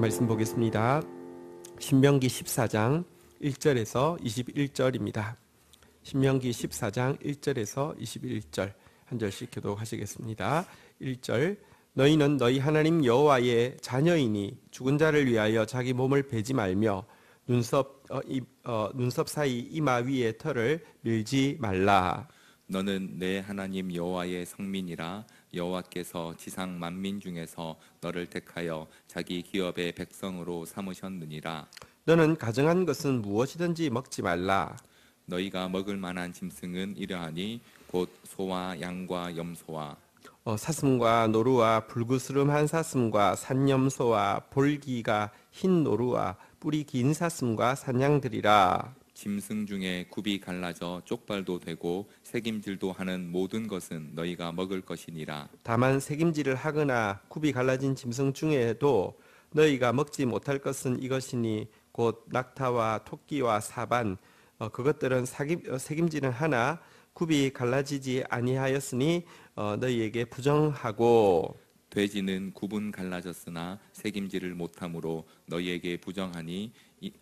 말씀 보겠습니다. 신명기 14장 1절에서 21절입니다. 신명기 14장 1절에서 21절 한 절씩 교독하시겠습니다. 1절 너희는 너희 하나님 여호와의 자녀이니 죽은 자를 위하여 자기 몸을 베지 말며 눈썹 사이 이마 위에 털을 밀지 말라. 너는 내 하나님 여호와의 성민이라. 여호와께서 지상 만민 중에서 너를 택하여 자기 기업의 백성으로 삼으셨느니라. 너는 가정한 것은 무엇이든지 먹지 말라. 너희가 먹을 만한 짐승은 이러하니 곧 소와 양과 염소와 사슴과 노루와 불구스름한 사슴과 산염소와 볼기가 흰 노루와 뿌리 긴 사슴과 산양들이라. 짐승 중에 굽이 갈라져 쪽발도 되고 새김질도 하는 모든 것은 너희가 먹을 것이니라. 다만 새김질을 하거나 굽이 갈라진 짐승 중에도 너희가 먹지 못할 것은 이것이니 곧 낙타와 토끼와 사반 그것들은 새김질은 하나 굽이 갈라지지 아니하였으니 너희에게 부정하고 돼지는 굽은 갈라졌으나 새김질을 못하므로 너희에게 부정하니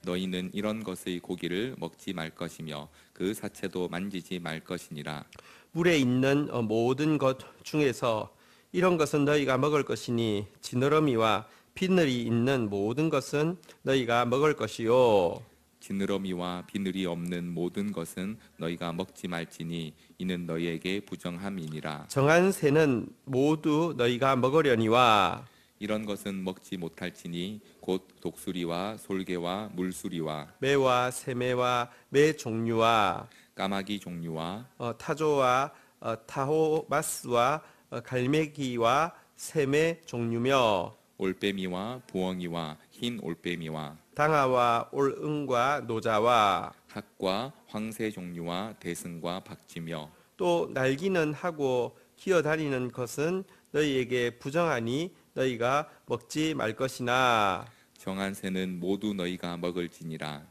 너희는 이런 것의 고기를 먹지 말 것이며 그 사체도 만지지 말 것이니라. 물에 있는 모든 것 중에서 이런 것은 너희가 먹을 것이니 지느러미와 비늘이 있는 모든 것은 너희가 먹을 것이요 지느러미와 비늘이 없는 모든 것은 너희가 먹지 말지니 이는 너희에게 부정함이니라. 정한 새는 모두 너희가 먹으려니와 이런 것은 먹지 못할지니 곧 독수리와 솔개와 물수리와 매와 새매와 매 종류와 까마귀 종류와 타조와 타호마스와 갈매기와 새매 종류며 올빼미와 부엉이와 흰 올빼미와 당아와 올응과 노자와 학과 황새 종류와 대승과 박쥐며 또 날기는 하고 기어다니는 것은 너희에게 부정하니 너희가 먹지 말 것이나. 정한 새는 모두 너희가 먹을지니라.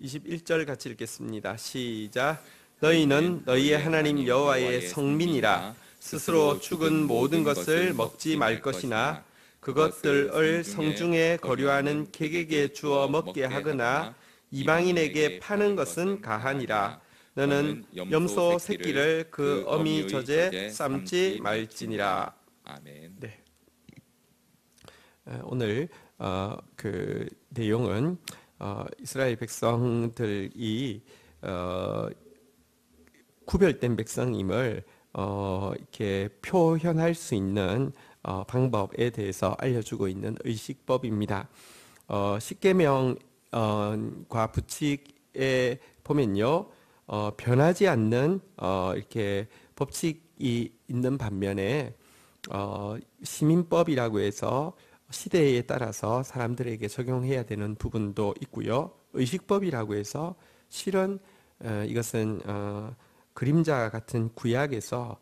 21절 같이 읽겠습니다. 시작. 너희는 너희의 하나님 여호와의 성민이라. 스스로 죽은 모든 것을 먹지 말 것이나 그것들을 성중에 거류하는 객에게 주어 먹게 하거나 이방인에게 파는 것은 가하니라. 너는 염소 새끼를 그 어미 젖에 삶지 말지니라. 아멘. 네. 오늘 그 내용은 이스라엘 백성들이 구별된 백성임을 이렇게 표현할 수 있는 방법에 대해서 알려주고 있는 의식법입니다. 십계명과 부칙에 보면요, 변하지 않는 이렇게 법칙이 있는 반면에 시민법이라고 해서 시대에 따라서 사람들에게 적용해야 되는 부분도 있고요. 의식법이라고 해서 실은 이것은 그림자 같은 구약에서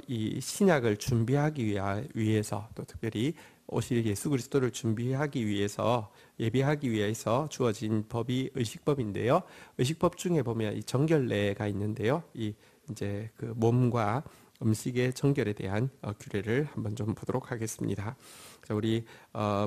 이 신약을 준비하기 위해서 또 특별히 오실 예수 그리스도를 준비하기 위해서 예비하기 위해서 주어진 법이 의식법인데요. 의식법 중에 보면 이 정결례가 있는데요. 이 이제 그 몸과 음식의 정결에 대한 규례를 한번 좀 보도록 하겠습니다. 자, 우리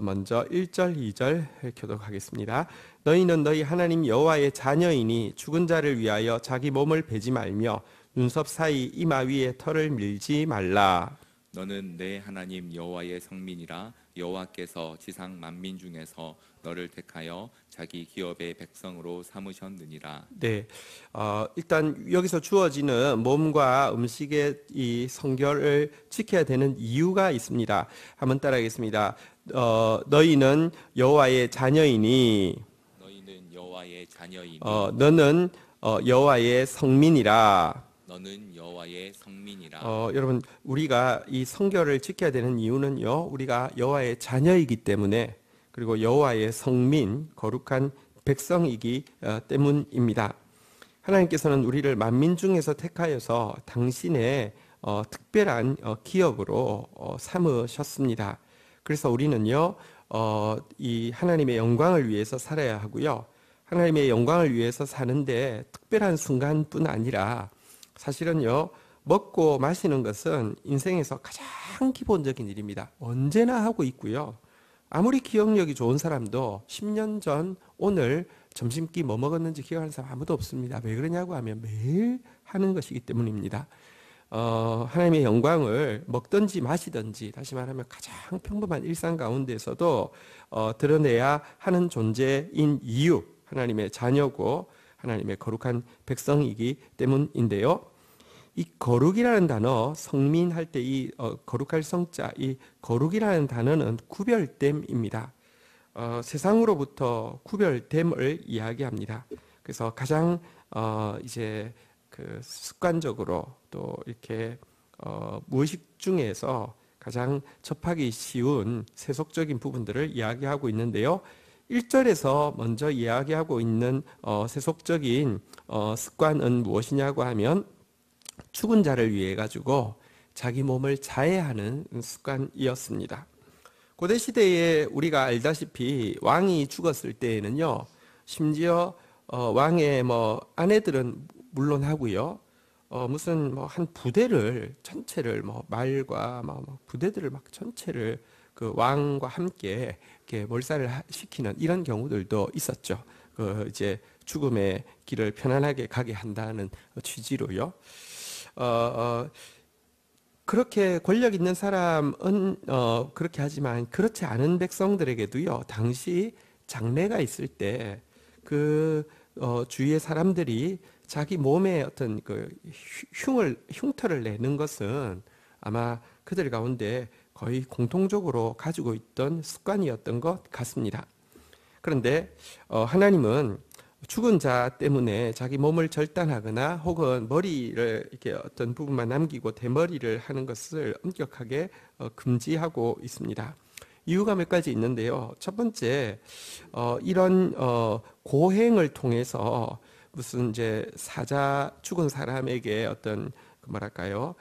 먼저 1절, 2절 교독하겠습니다. 너희는 너희 하나님 여호와의 자녀이니 죽은 자를 위하여 자기 몸을 베지 말며 눈썹 사이 이마 위에 털을 밀지 말라. 너는 내 하나님 여호와의 성민이라. 여호와께서 지상 만민 중에서 너를 택하여 자기 기업의 백성으로 삼으셨느니라. 네, 일단 여기서 주어지는 몸과 음식의 이 성결을 지켜야 되는 이유가 있습니다. 한번 따라하겠습니다. 너희는 여호와의 자녀이니. 너희는 여호와의 자녀이니. 너는 여호와의 성민이라. 너는 여호와의 성민이라. 여러분, 우리가 이 성결을 지켜야 되는 이유는요, 우리가 여호와의 자녀이기 때문에, 그리고 여호와의 성민, 거룩한 백성이기 때문입니다. 하나님께서는 우리를 만민 중에서 택하여서 당신의 특별한 기업으로 삼으셨습니다. 그래서 우리는요, 이 하나님의 영광을 위해서 살아야 하고요, 하나님의 영광을 위해서 사는데 특별한 순간뿐 아니라 사실은요, 먹고 마시는 것은 인생에서 가장 기본적인 일입니다. 언제나 하고 있고요. 아무리 기억력이 좋은 사람도 10년 전 오늘 점심기 뭐 먹었는지 기억하는 사람 아무도 없습니다. 왜 그러냐고 하면 매일 하는 것이기 때문입니다. 하나님의 영광을 먹든지 마시든지, 다시 말하면 가장 평범한 일상 가운데서도 드러내야 하는 존재인 이유, 하나님의 자녀고 하나님의 거룩한 백성이기 때문인데요. 이 거룩이라는 단어, 성민할 때 이 거룩할 성자, 이 거룩이라는 단어는 구별됨입니다. 세상으로부터 구별됨을 이야기합니다. 그래서 가장 이제 그 습관적으로 또 이렇게 무의식 중에서 가장 접하기 쉬운 세속적인 부분들을 이야기하고 있는데요. 1절에서 먼저 이야기하고 있는 세속적인 습관은 무엇이냐고 하면 죽은 자를 위해 가지고 자기 몸을 자해하는 습관이었습니다. 고대 시대에 우리가 알다시피 왕이 죽었을 때에는요, 심지어 왕의 뭐 아내들은 물론 하고요, 무슨 뭐 한 부대를 전체를 뭐 말과 뭐 부대들을 막 전체를 그 왕과 함께 이렇게 몰살을 시키는 이런 경우들도 있었죠. 그 이제 죽음의 길을 편안하게 가게 한다는 취지로요. 그렇게 권력 있는 사람은 그렇게 하지만 그렇지 않은 백성들에게도요, 당시 장례가 있을 때 그 주위의 사람들이 자기 몸에 어떤 그 흉터를 내는 것은 아마 그들 가운데 거의 공통적으로 가지고 있던 습관이었던 것 같습니다. 그런데 하나님은 죽은 자 때문에 자기 몸을 절단하거나 혹은 머리를 이렇게 어떤 부분만 남기고 대머리를 하는 것을 엄격하게 금지하고 있습니다. 이유가 몇 가지 있는데요. 첫 번째, 이런 고행을 통해서 무슨 이제 죽은 사람에게 어떤 뭐랄까요,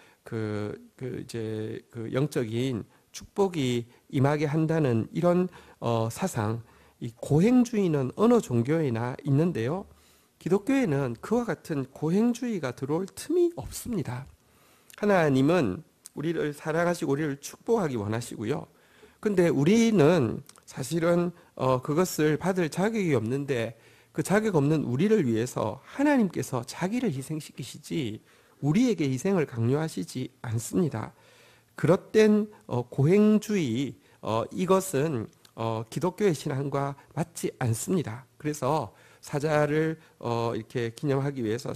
이제 그 영적인 축복이 임하게 한다는 이런 사상. 이 고행주의는 어느 종교에나 있는데요. 기독교에는 그와 같은 고행주의가 들어올 틈이 없습니다. 하나님은 우리를 사랑하시고 우리를 축복하기 원하시고요. 근데 우리는 사실은 그것을 받을 자격이 없는데, 그 자격 없는 우리를 위해서 하나님께서 자기를 희생시키시지 우리에게 희생을 강요하시지 않습니다. 그릇된 고행주의, 이것은 기독교의 신앙과 맞지 않습니다. 그래서 사자를 이렇게 기념하기 위해서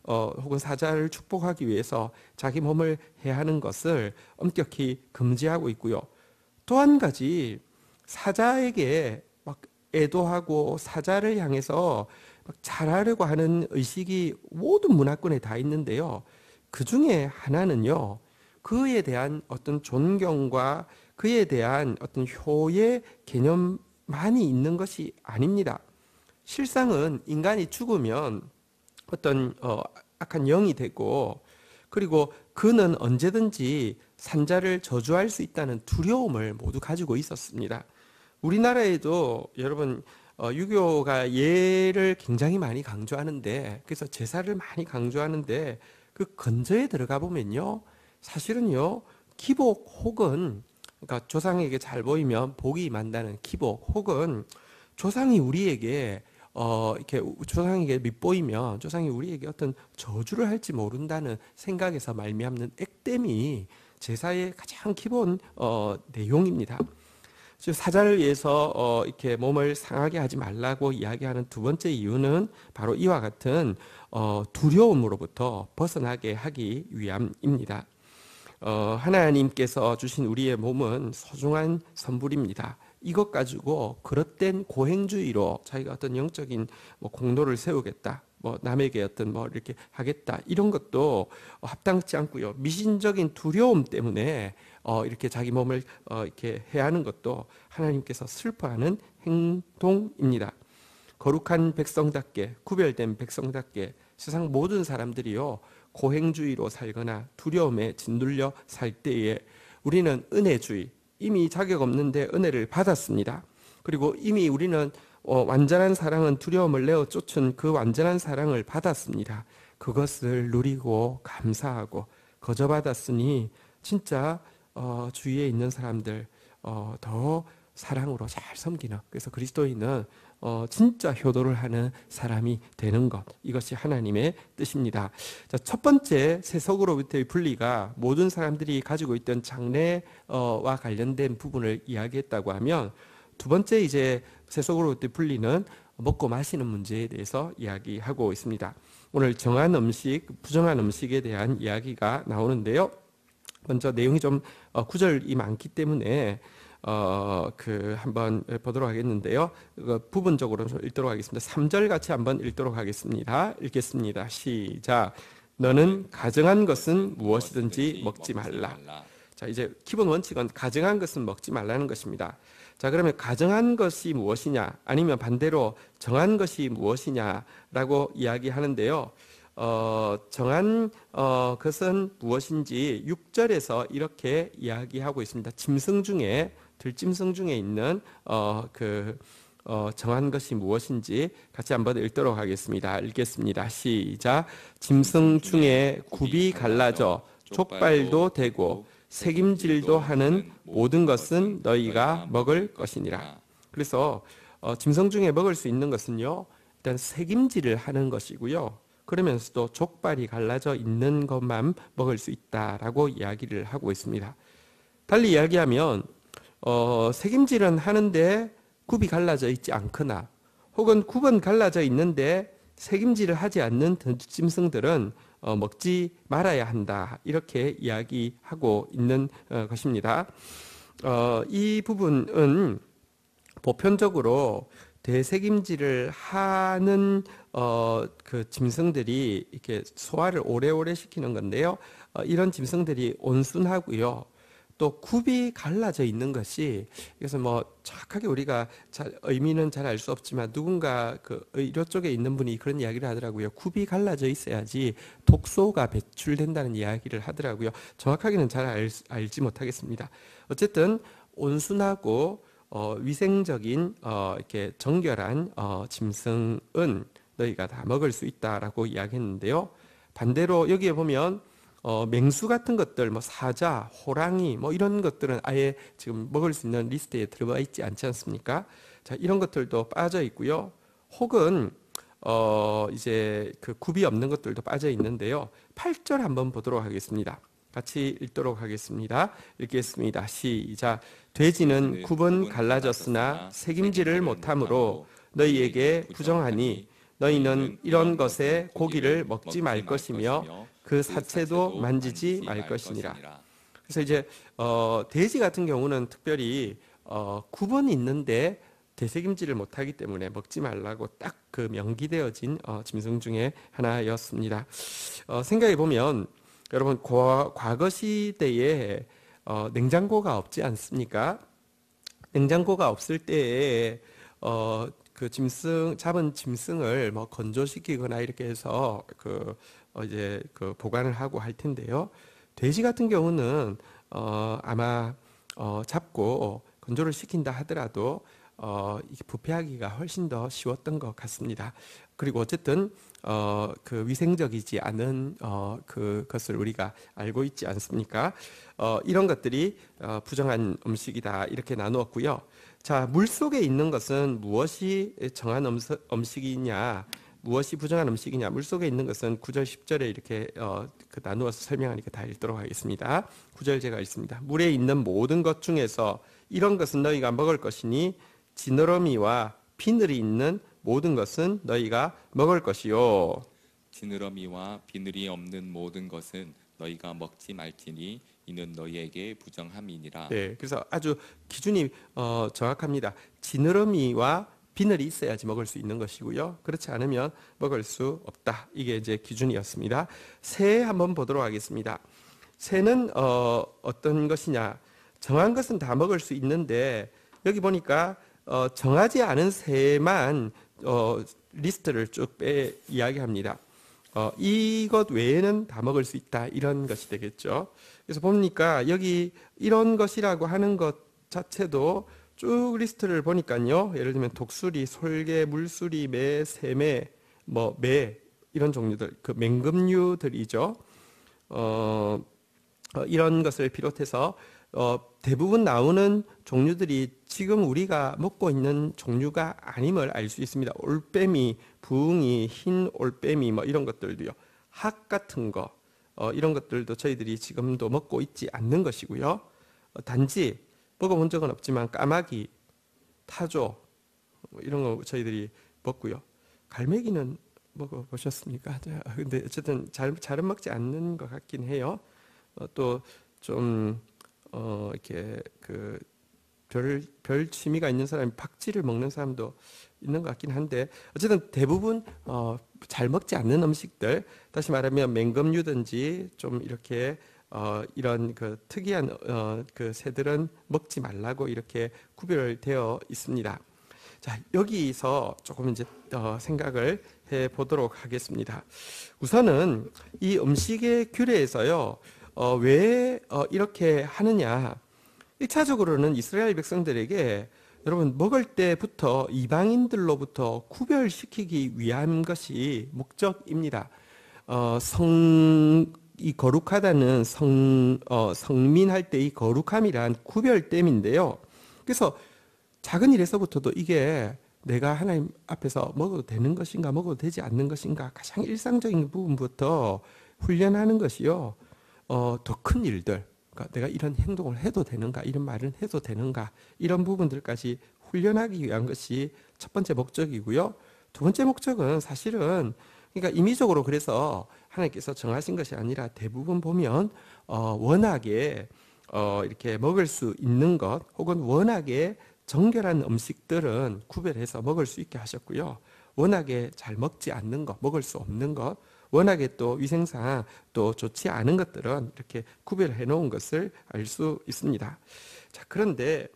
혹은 사자를 축복하기 위해서 자기 몸을 해하는 것을 엄격히 금지하고 있고요. 또 한 가지, 사자에게 막 애도하고 사자를 향해서 막 잘하려고 하는 의식이 모든 문화권에 다 있는데요. 그 중에 하나는요, 그에 대한 어떤 존경과 그에 대한 어떤 효의 개념만이 있는 것이 아닙니다. 실상은 인간이 죽으면 어떤 악한 영이 되고, 그리고 그는 언제든지 산자를 저주할 수 있다는 두려움을 모두 가지고 있었습니다. 우리나라에도 여러분 유교가 예를 굉장히 많이 강조하는데, 그래서 제사를 많이 강조하는데, 그 건저에 들어가 보면요, 사실은요, 기복 혹은 그러니까 조상에게 잘 보이면 복이 임한다는 기복, 혹은 조상이 우리에게 이렇게 조상에게 밉보이면 조상이 우리에게 어떤 저주를 할지 모른다는 생각에서 말미암는 액땜이 제사의 가장 기본 내용입니다. 즉 사자를 위해서 이렇게 몸을 상하게 하지 말라고 이야기하는 두 번째 이유는 바로 이와 같은 두려움으로부터 벗어나게 하기 위함입니다. 하나님께서 주신 우리의 몸은 소중한 선물입니다. 이것 가지고 그릇된 고행주의로 자기가 어떤 영적인 뭐 공로를 세우겠다, 뭐 남에게 어떤 뭐 이렇게 하겠다, 이런 것도 합당치 않고요. 미신적인 두려움 때문에 이렇게 자기 몸을 이렇게 해하는 것도 하나님께서 슬퍼하는 행동입니다. 거룩한 백성답게, 구별된 백성답게 세상 모든 사람들이요, 고행주의로 살거나 두려움에 짓눌려 살 때에 우리는 은혜주의, 이미 자격 없는데 은혜를 받았습니다. 그리고 이미 우리는 완전한 사랑은 두려움을 내어 쫓은 그 완전한 사랑을 받았습니다. 그것을 누리고 감사하고 거저 받았으니 진짜 주위에 있는 사람들 더 사랑으로 잘 섬기는, 그래서 그리스도인은 진짜 효도를 하는 사람이 되는 것, 이것이 하나님의 뜻입니다. 자, 첫 번째 세속으로부터의 분리가 모든 사람들이 가지고 있던 장래와 관련된 부분을 이야기했다고 하면, 두 번째 이제 세속으로부터의 분리는 먹고 마시는 문제에 대해서 이야기하고 있습니다. 오늘 정한 음식, 부정한 음식에 대한 이야기가 나오는데요. 먼저 내용이 좀 구절이 많기 때문에 한번 보도록 하겠는데요. 부분적으로 좀 읽도록 하겠습니다. 3절 같이 한번 읽도록 하겠습니다. 읽겠습니다. 시작. 너는 가정한 것은 무엇이든지 먹지 말라. 자, 이제 기본 원칙은 가정한 것은 먹지 말라는 것입니다. 자, 그러면 가정한 것이 무엇이냐, 아니면 반대로 정한 것이 무엇이냐라고 이야기하는데요. 정한 것은 무엇인지 6절에서 이렇게 이야기하고 있습니다. 짐승 중에, 들짐승 중에 있는 정한 것이 무엇인지 같이 한번 읽도록 하겠습니다. 읽겠습니다. 시작. 짐승 중에 굽이 갈라져 족발도 되고 색임질도 하는 모든 것은 너희가 먹을 것이니라. 그래서 짐승 중에 먹을 수 있는 것은요, 일단 색임질을 하는 것이고요, 그러면서도 족발이 갈라져 있는 것만 먹을 수 있다라고 이야기를 하고 있습니다. 달리 이야기하면 색임질은 하는데 굽이 갈라져 있지 않거나, 혹은 굽은 갈라져 있는데 색임질을 하지 않는 들짐승들은 먹지 말아야 한다, 이렇게 이야기하고 있는 것입니다. 이 부분은 보편적으로 대색임질을 하는 그 짐승들이 이렇게 소화를 오래오래 시키는 건데요. 이런 짐승들이 온순하고요, 또 굽이 갈라져 있는 것이, 그래서 뭐 정확하게 우리가 의미는 잘 알 수 없지만, 누군가 그 의료 쪽에 있는 분이 그런 이야기를 하더라고요. 굽이 갈라져 있어야지 독소가 배출된다는 이야기를 하더라고요. 정확하게는 잘 알지 못하겠습니다. 어쨌든 온순하고 위생적인 이렇게 정결한 짐승은 너희가 다 먹을 수 있다라고 이야기했는데요. 반대로 여기에 보면 맹수 같은 것들, 뭐 사자, 호랑이, 뭐 이런 것들은 아예 지금 먹을 수 있는 리스트에 들어가 있지 않지 않습니까? 자, 이런 것들도 빠져 있고요. 혹은 이제 그 굽이 없는 것들도 빠져 있는데요. 8절 한번 보도록 하겠습니다. 같이 읽도록 하겠습니다. 읽겠습니다. 시작. 돼지는 굽은 갈라졌으나 색임질을 못하므로 너희에게 부정하니 너희는 이런 것에 고기를 먹지 말 것이며 그 사체도 만지지 말 것이니라. 그래서 이제 돼지 같은 경우는 특별히 굽은 있는데 대색임질을 못하기 때문에 먹지 말라고 딱 그 명기되어진 짐승 중에 하나였습니다. 생각해 보면 여러분, 과거 시대에 냉장고가 없지 않습니까? 냉장고가 없을 때에 그 잡은 짐승을 뭐 건조시키거나 이렇게 해서 이제 보관을 하고 할 텐데요. 돼지 같은 경우는 아마 잡고 건조를 시킨다 하더라도 부패하기가 훨씬 더 쉬웠던 것 같습니다. 그리고 어쨌든 그 위생적이지 않은 그것을 우리가 알고 있지 않습니까? 이런 것들이 부정한 음식이다, 이렇게 나누었고요. 자, 물 속에 있는 것은 무엇이 정한 음식이냐, 무엇이 부정한 음식이냐. 물 속에 있는 것은 9절 10절에 이렇게 나누어서 설명하니까 다 읽도록 하겠습니다. 9절 제가 읽습니다. 물에 있는 모든 것 중에서 이런 것은 너희가 먹을 것이니 지느러미와 비늘이 있는 모든 것은 너희가 먹을 것이요. 지느러미와 비늘이 없는 모든 것은 너희가 먹지 말지니 이는 너희에게 부정함이니라. 네, 그래서 아주 기준이 정확합니다. 지느러미와 비늘이 있어야지 먹을 수 있는 것이고요. 그렇지 않으면 먹을 수 없다. 이게 이제 기준이었습니다. 새 한번 보도록 하겠습니다. 새는 어떤 것이냐? 정한 것은 다 먹을 수 있는데 여기 보니까 정하지 않은 새만 리스트를 쭉 이야기합니다. 이것 외에는 다 먹을 수 있다, 이런 것이 되겠죠. 그래서 보니까 여기 이런 것이라고 하는 것 자체도 쭉 리스트를 보니까요. 예를 들면 독수리, 솔개, 물수리, 매, 새매, 매, 이런 종류들, 그 맹금류들이죠. 이런 것을 비롯해서 대부분 나오는 종류들이 지금 우리가 먹고 있는 종류가 아님을 알 수 있습니다. 올빼미, 부흥이, 흰 올빼미 뭐 이런 것들도요. 학 같은 거 이런 것들도 저희들이 지금도 먹고 있지 않는 것이고요. 단지 먹어본 적은 없지만 까마귀, 타조 뭐 이런 거 저희들이 먹고요. 갈매기는 먹어보셨습니까? 근데 어쨌든 잘은 먹지 않는 것 같긴 해요. 또 좀 이렇게 그 별 취미가 있는 사람이 박쥐를 먹는 사람도 있는 것 같긴 한데 어쨌든 대부분 잘 먹지 않는 음식들, 다시 말하면 맹금류든지 좀 이렇게 이런 그 특이한 그 새들은 먹지 말라고 이렇게 구별되어 있습니다. 자, 여기서 조금 이제 생각을 해 보도록 하겠습니다. 우선은 이 음식의 규례에서요, 왜 이렇게 하느냐? 1차적으로는 이스라엘 백성들에게 여러분 먹을 때부터 이방인들로부터 구별시키기 위한 것이 목적입니다. 이 거룩하다는 성민할 때 이 거룩함이란 구별됨인데요. 그래서 작은 일에서부터도 이게 내가 하나님 앞에서 먹어도 되는 것인가 먹어도 되지 않는 것인가 가장 일상적인 부분부터 훈련하는 것이요. 더 큰 일들, 그러니까 내가 이런 행동을 해도 되는가, 이런 말은 해도 되는가, 이런 부분들까지 훈련하기 위한 것이 첫 번째 목적이고요. 두 번째 목적은 사실은 그러니까 임의적으로 그래서 하나님께서 정하신 것이 아니라 대부분 보면 워낙에 이렇게 먹을 수 있는 것 혹은 워낙에 정결한 음식들은 구별해서 먹을 수 있게 하셨고요. 워낙에 잘 먹지 않는 것, 먹을 수 없는 것, 워낙에 또 위생상 또 좋지 않은 것들은 이렇게 구별해 놓은 것을 알 수 있습니다. 자, 그런데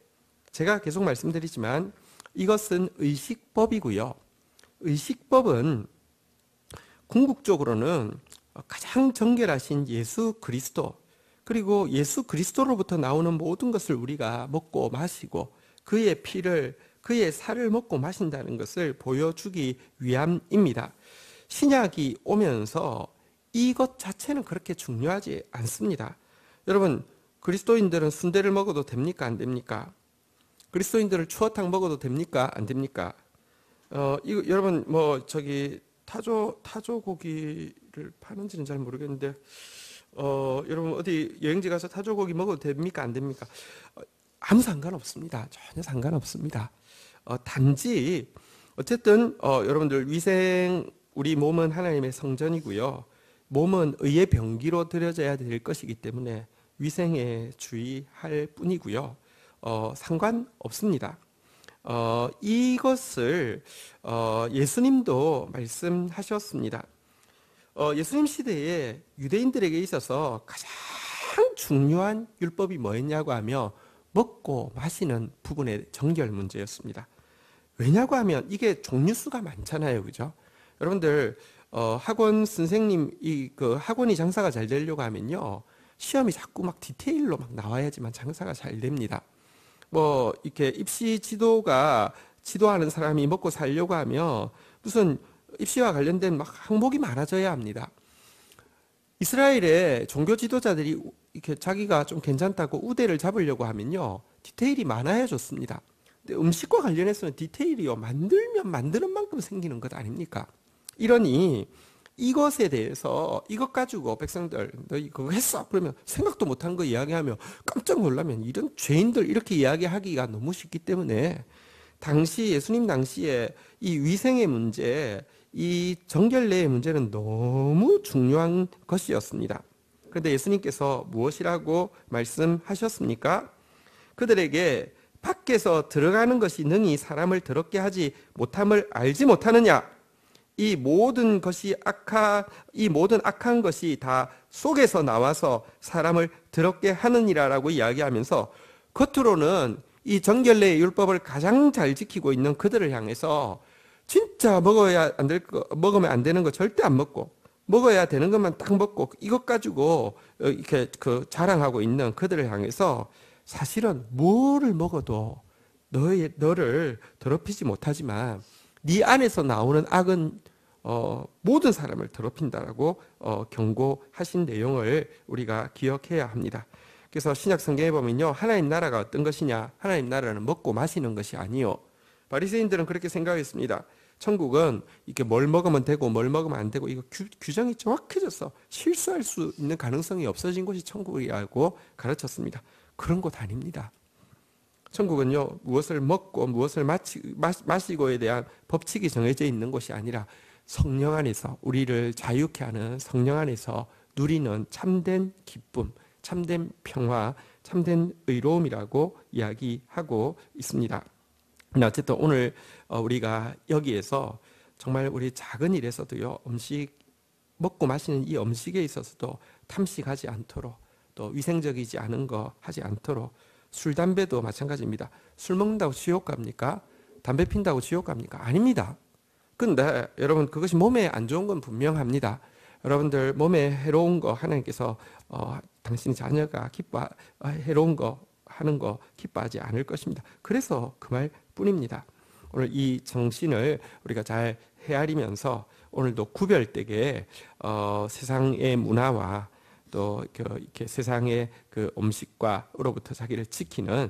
제가 계속 말씀드리지만 이것은 의식법이고요. 의식법은 궁극적으로는 가장 정결하신 예수 그리스도, 그리고 예수 그리스도로부터 나오는 모든 것을 우리가 먹고 마시고 그의 피를, 그의 살을 먹고 마신다는 것을 보여주기 위함입니다. 신약이 오면서 이것 자체는 그렇게 중요하지 않습니다. 여러분, 그리스도인들은 순대를 먹어도 됩니까? 안 됩니까? 그리스도인들은 추어탕 먹어도 됩니까? 안 됩니까? 이거 여러분 타조 고기를 파는지는 잘 모르겠는데 여러분 어디 여행지 가서 타조 고기 먹어도 됩니까? 안 됩니까? 아무 상관없습니다. 전혀 상관없습니다. 단지 어쨌든 여러분들 우리 몸은 하나님의 성전이고요. 몸은 의의 병기로 드려져야 될 것이기 때문에 위생에 주의할 뿐이고요. 상관없습니다. 이것을 예수님도 말씀하셨습니다. 예수님 시대에 유대인들에게 있어서 가장 중요한 율법이 뭐였냐고 하며 먹고 마시는 부분의 정결 문제였습니다. 왜냐고 하면 이게 종류 수가 많잖아요, 그죠? 여러분들 학원 선생님 그 학원이 장사가 잘 되려고 하면요, 시험이 자꾸 막 디테일로 막 나와야지만 장사가 잘 됩니다. 이렇게 입시 지도하는 사람이 먹고 살려고 하면 무슨 입시와 관련된 막 항목이 많아져야 합니다. 이스라엘의 종교 지도자들이 이렇게 자기가 좀 괜찮다고 우대를 잡으려고 하면요, 디테일이 많아야 좋습니다. 근데 음식과 관련해서는 디테일이요, 만들면 만드는 만큼 생기는 것 아닙니까? 이러니 이것에 대해서 이것 가지고 백성들 너 이거 했어? 그러면 생각도 못한 거 이야기하면 깜짝 놀라면 이런 죄인들 이렇게 이야기하기가 너무 쉽기 때문에 예수님 당시에 이 위생의 문제, 이 정결례의 문제는 너무 중요한 것이었습니다. 그런데 예수님께서 무엇이라고 말씀하셨습니까? 그들에게 밖에서 들어가는 것이 능히 사람을 더럽게 하지 못함을 알지 못하느냐? 이 모든 악한 것이 다 속에서 나와서 사람을 더럽게 하느니라라고 이야기하면서 겉으로는 이 정결례의 율법을 가장 잘 지키고 있는 그들을 향해서 진짜 먹으면 안 되는 거 절대 안 먹고 먹어야 되는 것만 딱 먹고 이것 가지고 이렇게 자랑하고 있는 그들을 향해서 사실은 뭐를 먹어도 너를 더럽히지 못하지만 네 안에서 나오는 악은 모든 사람을 더럽힌다라고 경고하신 내용을 우리가 기억해야 합니다. 그래서 신약 성경에 보면요, 하나님 나라가 어떤 것이냐? 하나님 나라는 먹고 마시는 것이 아니요. 바리새인들은 그렇게 생각했습니다. 천국은 이렇게 뭘 먹으면 되고 뭘 먹으면 안 되고 이거 규정이 정확해져서 실수할 수 있는 가능성이 없어진 곳이 천국이라고 가르쳤습니다. 그런 곳 아닙니다. 천국은요, 무엇을 먹고 무엇을 마시고에 대한 법칙이 정해져 있는 곳이 아니라 성령 안에서 우리를 자유케 하는 성령 안에서 누리는 참된 기쁨, 참된 평화, 참된 의로움이라고 이야기하고 있습니다. 어쨌든 오늘 우리가 여기에서 정말 우리 작은 일에서도요, 음식 먹고 마시는 이 음식에 있어서도 탐식하지 않도록, 또 위생적이지 않은 거 하지 않도록, 술, 담배도 마찬가지입니다. 술 먹는다고 지옥 갑니까? 담배 핀다고 지옥 갑니까? 아닙니다. 근데 여러분, 그것이 몸에 안 좋은 건 분명합니다. 여러분들 몸에 해로운 거 하나님께서 당신 자녀가 해로운 거 하는 거 기뻐하지 않을 것입니다. 그래서 그 말뿐입니다. 오늘 이 정신을 우리가 잘 헤아리면서 오늘도 구별되게 세상의 문화와 또 이렇게 세상의 그 음식과로부터 자기를 지키는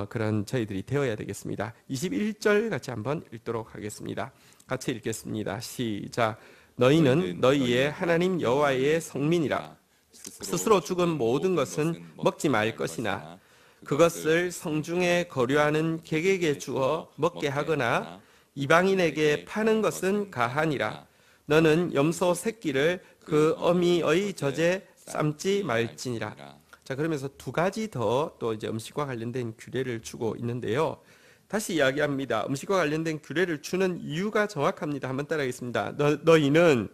그런 저희들이 되어야 되겠습니다. 21절 같이 한번 읽도록 하겠습니다. 같이 읽겠습니다. 시작. 너희는 너희의 하나님 여호와의 성민이라. 스스로 죽은 모든 것은 먹지 말 것이나 그것을 성중에 거류하는 객에게 주어 먹게 하거나 이방인에게 파는 것은 가하니라. 너는 염소 새끼를 그 어미의 젖에 삶지 말지니라. 자, 그러면서 두 가지 더 또 이제 음식과 관련된 규례를 주고 있는데요. 다시 이야기합니다. 음식과 관련된 규례를 주는 이유가 정확합니다. 한번 따라하겠습니다. 너희는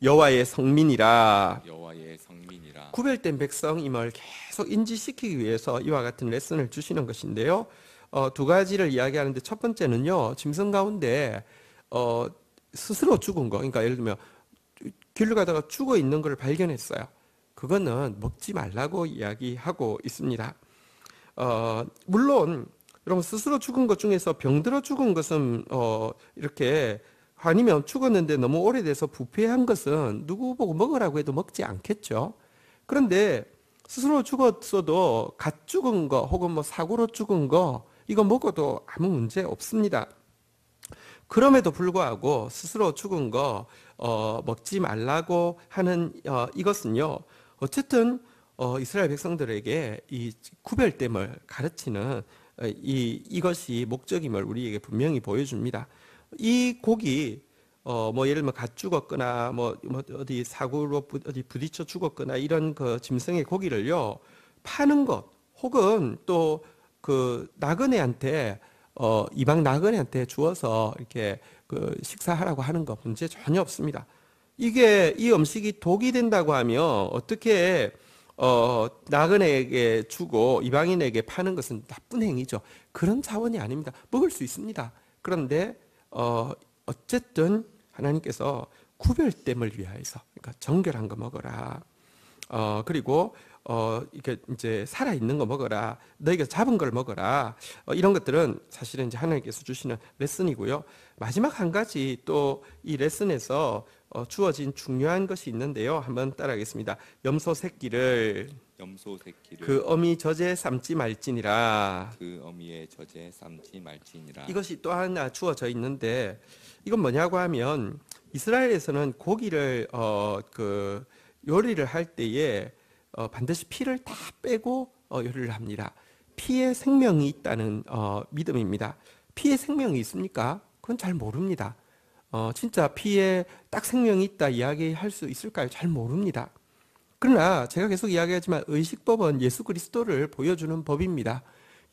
여호와의 성민이라. 여호와의 성민이라. 구별된 백성임을 계속 인지시키기 위해서 이와 같은 레슨을 주시는 것인데요. 두 가지를 이야기하는데 첫 번째는요, 짐승 가운데 스스로 죽은 거, 그러니까 예를 들면 길을 가다가 죽어 있는 것을 발견했어요. 그거는 먹지 말라고 이야기하고 있습니다. 물론 여러분, 스스로 죽은 것 중에서 병들어 죽은 것은 이렇게 아니면 죽었는데 너무 오래돼서 부패한 것은 누구 보고 먹으라고 해도 먹지 않겠죠. 그런데 스스로 죽었어도 갓 죽은 거 혹은 뭐 사고로 죽은 거 이거 먹어도 아무 문제 없습니다. 그럼에도 불구하고 스스로 죽은 거 먹지 말라고 하는 이것은요, 어쨌든 이스라엘 백성들에게 이 구별됨을 가르치는 이것이 목적임을 우리에게 분명히 보여줍니다. 이 고기 뭐 예를 들면 갓 죽었거나 뭐 어디 사고로 어디 부딪혀 죽었거나 이런 그 짐승의 고기를요 파는 것 혹은 또 그 나그네한테 이방 나그네한테 주어서 이렇게 그 식사하라고 하는 거 문제 전혀 없습니다. 이게 이 음식이 독이 된다고 하면 어떻게 나그네에게 주고 이방인에게 파는 것은 나쁜 행위죠. 그런 차원이 아닙니다. 먹을 수 있습니다. 그런데 어쨌든 하나님께서 구별됨을 위하여서, 그러니까 정결한 거 먹어라. 그리고 이렇게 이제 살아 있는 거 먹어라. 너희가 잡은 걸 먹어라. 이런 것들은 사실은 이제 하나님께서 주시는 레슨이고요. 마지막 한 가지 또 이 레슨에서 주어진 중요한 것이 있는데요. 한번 따라하겠습니다. 염소 새끼를 그 어미 젖에 삶지 말지니라. 그 어미의 젖에 삶지 말지니라. 이것이 또 하나 주어져 있는데 이건 뭐냐고 하면 이스라엘에서는 고기를 그 요리를 할 때에 반드시 피를 다 빼고 요리를 합니다. 피에 생명이 있다는 믿음입니다. 피에 생명이 있습니까? 그건 잘 모릅니다. 진짜 피에 딱 생명이 있다 이야기할 수 있을까요? 잘 모릅니다. 그러나 제가 계속 이야기하지만 의식법은 예수 그리스도를 보여주는 법입니다.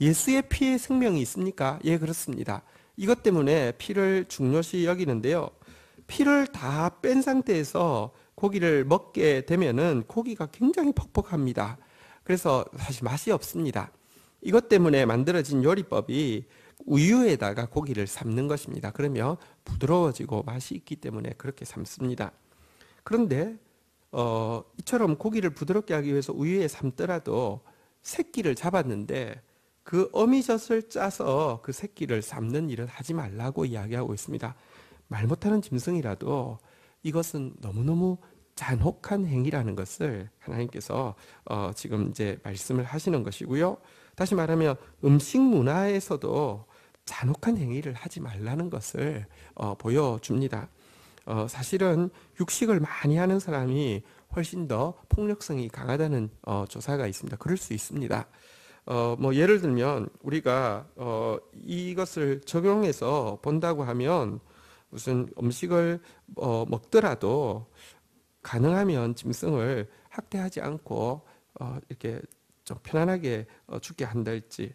예수의 피에 생명이 있습니까? 예, 그렇습니다. 이것 때문에 피를 중요시 여기는데요. 피를 다 뺀 상태에서 고기를 먹게 되면은 고기가 굉장히 퍽퍽합니다. 그래서 사실 맛이 없습니다. 이것 때문에 만들어진 요리법이 우유에다가 고기를 삶는 것입니다. 그러면 부드러워지고 맛이 있기 때문에 그렇게 삶습니다. 그런데 이처럼 고기를 부드럽게 하기 위해서 우유에 삶더라도 새끼를 잡았는데 그 어미젖을 짜서 그 새끼를 삶는 일은 하지 말라고 이야기하고 있습니다. 말 못하는 짐승이라도 이것은 너무너무 잔혹한 행위라는 것을 하나님께서 지금 이제 말씀을 하시는 것이고요. 다시 말하면 음식 문화에서도 잔혹한 행위를 하지 말라는 것을 보여줍니다. 사실은 육식을 많이 하는 사람이 훨씬 더 폭력성이 강하다는 조사가 있습니다. 그럴 수 있습니다. 뭐 예를 들면 우리가 이것을 적용해서 본다고 하면 무슨 음식을 먹더라도 가능하면 짐승을 학대하지 않고 이렇게 좀 편안하게 죽게 한달지,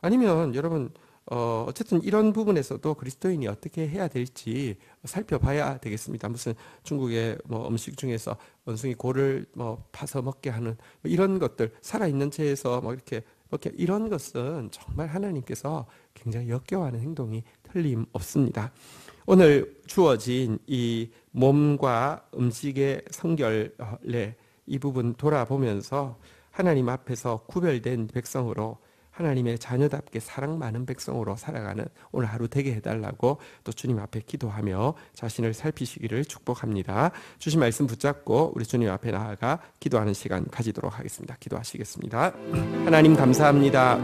아니면 여러분 어쨌든 이런 부분에서도 그리스도인이 어떻게 해야 될지 살펴봐야 되겠습니다. 무슨 중국의 뭐 음식 중에서 원숭이 골을 뭐 파서 먹게 하는 이런 것들, 살아있는 채에서 뭐 이렇게 이런 것은 정말 하나님께서 굉장히 역겨워하는 행동이 틀림없습니다. 오늘 주어진 이 몸과 음식의 성결례, 이 부분 돌아보면서 하나님 앞에서 구별된 백성으로, 하나님의 자녀답게 사랑 많은 백성으로 살아가는 오늘 하루 되게 해달라고 또 주님 앞에 기도하며 자신을 살피시기를 축복합니다. 주신 말씀 붙잡고 우리 주님 앞에 나아가 기도하는 시간 가지도록 하겠습니다. 기도하시겠습니다. 하나님 감사합니다.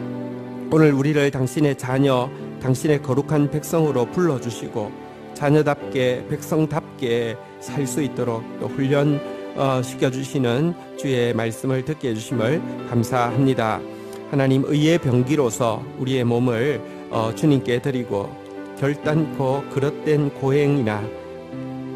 오늘 우리를 당신의 자녀, 당신의 거룩한 백성으로 불러주시고 자녀답게 백성답게 살 수 있도록 또 훈련시켜주시는 주의 말씀을 듣게 해주심을 감사합니다. 하나님, 의의 병기로서 우리의 몸을 주님께 드리고 결단코 그릇된 고행이나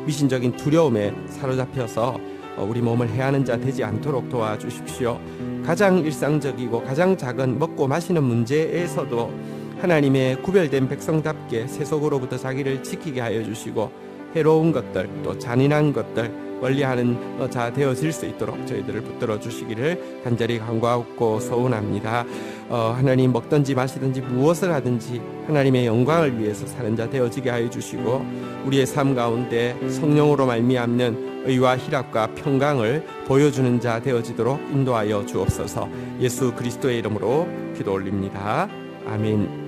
미신적인 두려움에 사로잡혀서 우리 몸을 해하는 자 되지 않도록 도와주십시오. 가장 일상적이고 가장 작은 먹고 마시는 문제에서도 하나님의 구별된 백성답게 세속으로부터 자기를 지키게 하여 주시고 해로운 것들 또 잔인한 것들 멀리하는 자 되어질 수 있도록 저희들을 붙들어 주시기를 간절히 간구하고 소원합니다. 하나님, 먹든지 마시든지 무엇을 하든지 하나님의 영광을 위해서 사는 자 되어지게 하여 주시고 우리의 삶 가운데 성령으로 말미암는 의와 희락과 평강을 보여주는 자 되어지도록 인도하여 주옵소서. 예수 그리스도의 이름으로 기도 올립니다. 아멘.